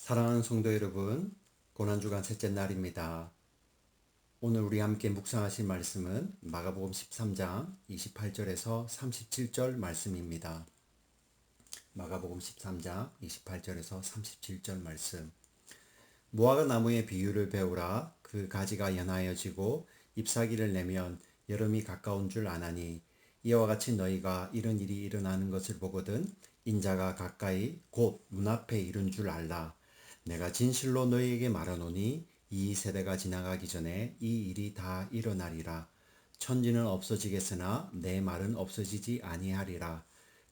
사랑하는 성도 여러분, 고난주간 셋째 날입니다. 오늘 우리 함께 묵상하실 말씀은 마가복음 13장 28절에서 37절 말씀입니다. 마가복음 13장 28절에서 37절 말씀. 무화과 나무의 비유를 배우라. 그 가지가 연하여지고 잎사귀를 내면 여름이 가까운 줄 아나니, 이와 같이 너희가 이런 일이 일어나는 것을 보거든 인자가 가까이 곧 눈앞에 이른 줄 알라. 내가 진실로 너희에게 말하노니 이 세대가 지나가기 전에 이 일이 다 일어나리라. 천지는 없어지겠으나 내 말은 없어지지 아니하리라.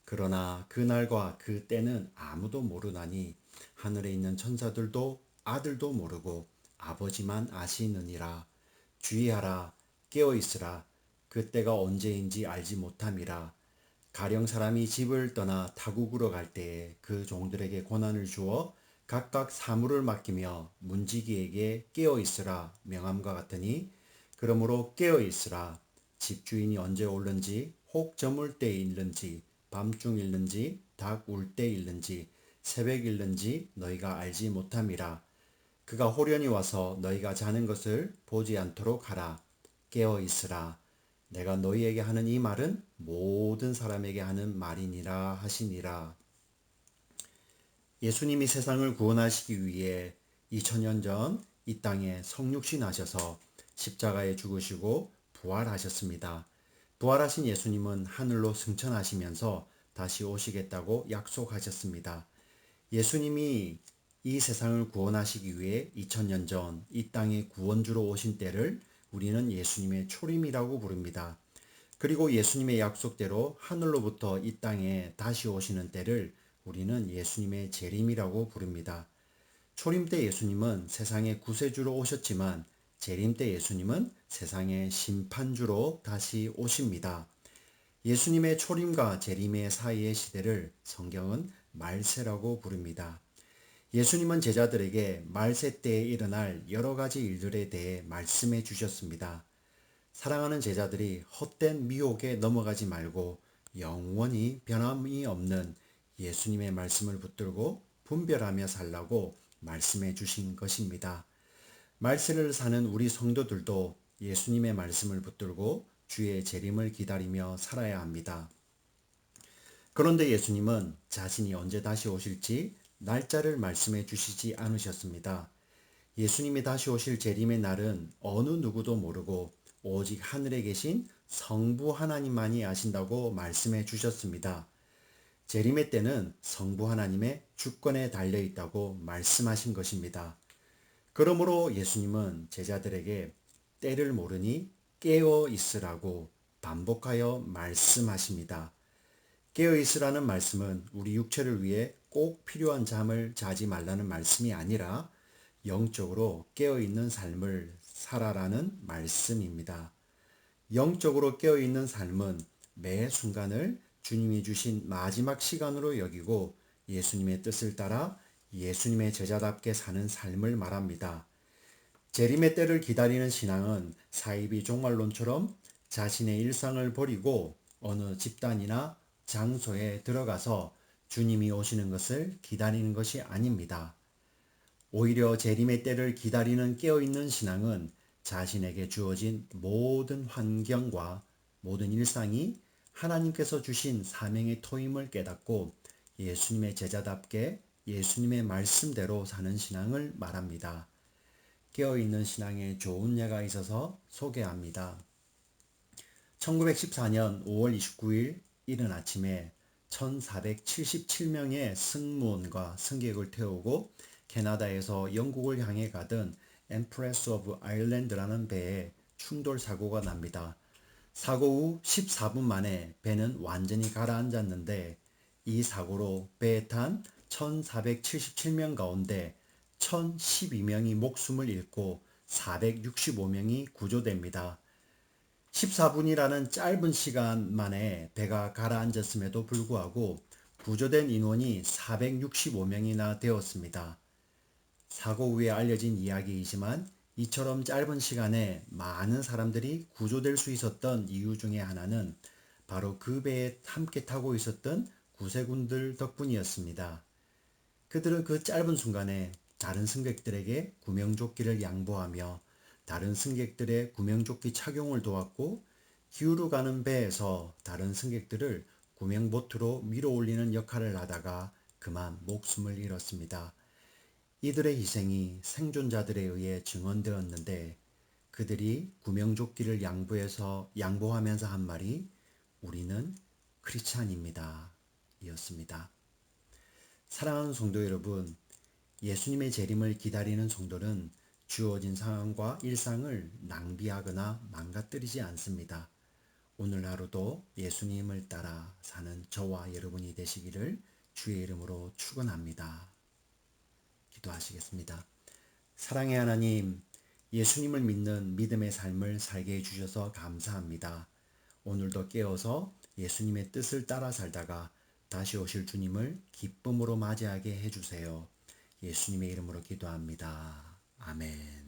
그러나 그 날과 그 때는 아무도 모르나니 하늘에 있는 천사들도 아들도 모르고 아버지만 아시느니라. 주의하라. 깨어 있으라. 그 때가 언제인지 알지 못함이라. 가령 사람이 집을 떠나 타국으로 갈 때에 그 종들에게 고난을 주어 각각 사물을 맡기며 문지기에게 깨어 있으라 명함과 같으니, 그러므로 깨어 있으라. 집주인이 언제 올는지, 혹 저물 때에 일는지, 밤중 일는지, 닭 울 때 일는지, 새벽 일는지 너희가 알지 못함이라. 그가 호련히 와서 너희가 자는 것을 보지 않도록 하라. 깨어 있으라. 내가 너희에게 하는 이 말은 모든 사람에게 하는 말이니라 하시니라. 예수님이 세상을 구원하시기 위해 2000년 전 이 땅에 성육신하셔서 십자가에 죽으시고 부활하셨습니다. 부활하신 예수님은 하늘로 승천하시면서 다시 오시겠다고 약속하셨습니다. 예수님이 이 세상을 구원하시기 위해 2000년 전 이 땅에 구원주로 오신 때를 우리는 예수님의 초림이라고 부릅니다. 그리고 예수님의 약속대로 하늘로부터 이 땅에 다시 오시는 때를 우리는 예수님의 재림이라고 부릅니다. 초림 때 예수님은 세상의 구세주로 오셨지만 재림 때 예수님은 세상의 심판주로 다시 오십니다. 예수님의 초림과 재림의 사이의 시대를 성경은 말세라고 부릅니다. 예수님은 제자들에게 말세 때에 일어날 여러 가지 일들에 대해 말씀해 주셨습니다. 사랑하는 제자들이 헛된 미혹에 넘어가지 말고 영원히 변함이 없는 예수님의 말씀을 붙들고 분별하며 살라고 말씀해 주신 것입니다. 말세를 사는 우리 성도들도 예수님의 말씀을 붙들고 주의 재림을 기다리며 살아야 합니다. 그런데 예수님은 자신이 언제 다시 오실지 날짜를 말씀해 주시지 않으셨습니다. 예수님이 다시 오실 재림의 날은 어느 누구도 모르고 오직 하늘에 계신 성부 하나님만이 아신다고 말씀해 주셨습니다. 재림의 때는 성부 하나님의 주권에 달려 있다고 말씀하신 것입니다. 그러므로 예수님은 제자들에게 때를 모르니 깨어 있으라고 반복하여 말씀하십니다. 깨어 있으라는 말씀은 우리 육체를 위해 꼭 필요한 잠을 자지 말라는 말씀이 아니라 영적으로 깨어 있는 삶을 살아라는 말씀입니다. 영적으로 깨어 있는 삶은 매 순간을 주님이 주신 마지막 시간으로 여기고 예수님의 뜻을 따라 예수님의 제자답게 사는 삶을 말합니다. 재림의 때를 기다리는 신앙은 사이비 종말론처럼 자신의 일상을 버리고 어느 집단이나 장소에 들어가서 주님이 오시는 것을 기다리는 것이 아닙니다. 오히려 재림의 때를 기다리는 깨어있는 신앙은 자신에게 주어진 모든 환경과 모든 일상이 하나님께서 주신 사명의 토임을 깨닫고 예수님의 제자답게 예수님의 말씀대로 사는 신앙을 말합니다. 깨어있는 신앙에 좋은 예가 있어서 소개합니다. 1914년 5월 29일 이른 아침에 1477명의 승무원과 승객을 태우고 캐나다에서 영국을 향해 가던 엠프레스 오브 아일랜드라는 배에 충돌 사고가 납니다. 사고 후 14분 만에 배는 완전히 가라앉았는데, 이 사고로 배에 탄 1477명 가운데 1012명이 목숨을 잃고 465명이 구조됩니다. 14분이라는 짧은 시간 만에 배가 가라앉았음에도 불구하고 구조된 인원이 465명이나 되었습니다. 사고 후에 알려진 이야기이지만 이처럼 짧은 시간에 많은 사람들이 구조될 수 있었던 이유 중에 하나는 바로 그 배에 함께 타고 있었던 구세군들 덕분이었습니다. 그들은 그 짧은 순간에 다른 승객들에게 구명조끼를 양보하며 다른 승객들의 구명조끼 착용을 도왔고 기우로 가는 배에서 다른 승객들을 구명보트로 밀어 올리는 역할을 하다가 그만 목숨을 잃었습니다. 이들의 희생이 생존자들에 의해 증언되었는데 그들이 구명조끼를 양보하면서 한 말이 우리는 크리스찬입니다. 이었습니다. 사랑하는 성도 여러분, 예수님의 재림을 기다리는 성도는 주어진 상황과 일상을 낭비하거나 망가뜨리지 않습니다. 오늘 하루도 예수님을 따라 사는 저와 여러분이 되시기를 주의 이름으로 축원합니다. 기도하시겠습니다. 사랑의 하나님, 예수님을 믿는 믿음의 삶을 살게 해주셔서 감사합니다. 오늘도 깨어서 예수님의 뜻을 따라 살다가 다시 오실 주님을 기쁨으로 맞이하게 해주세요. 예수님의 이름으로 기도합니다. 아멘.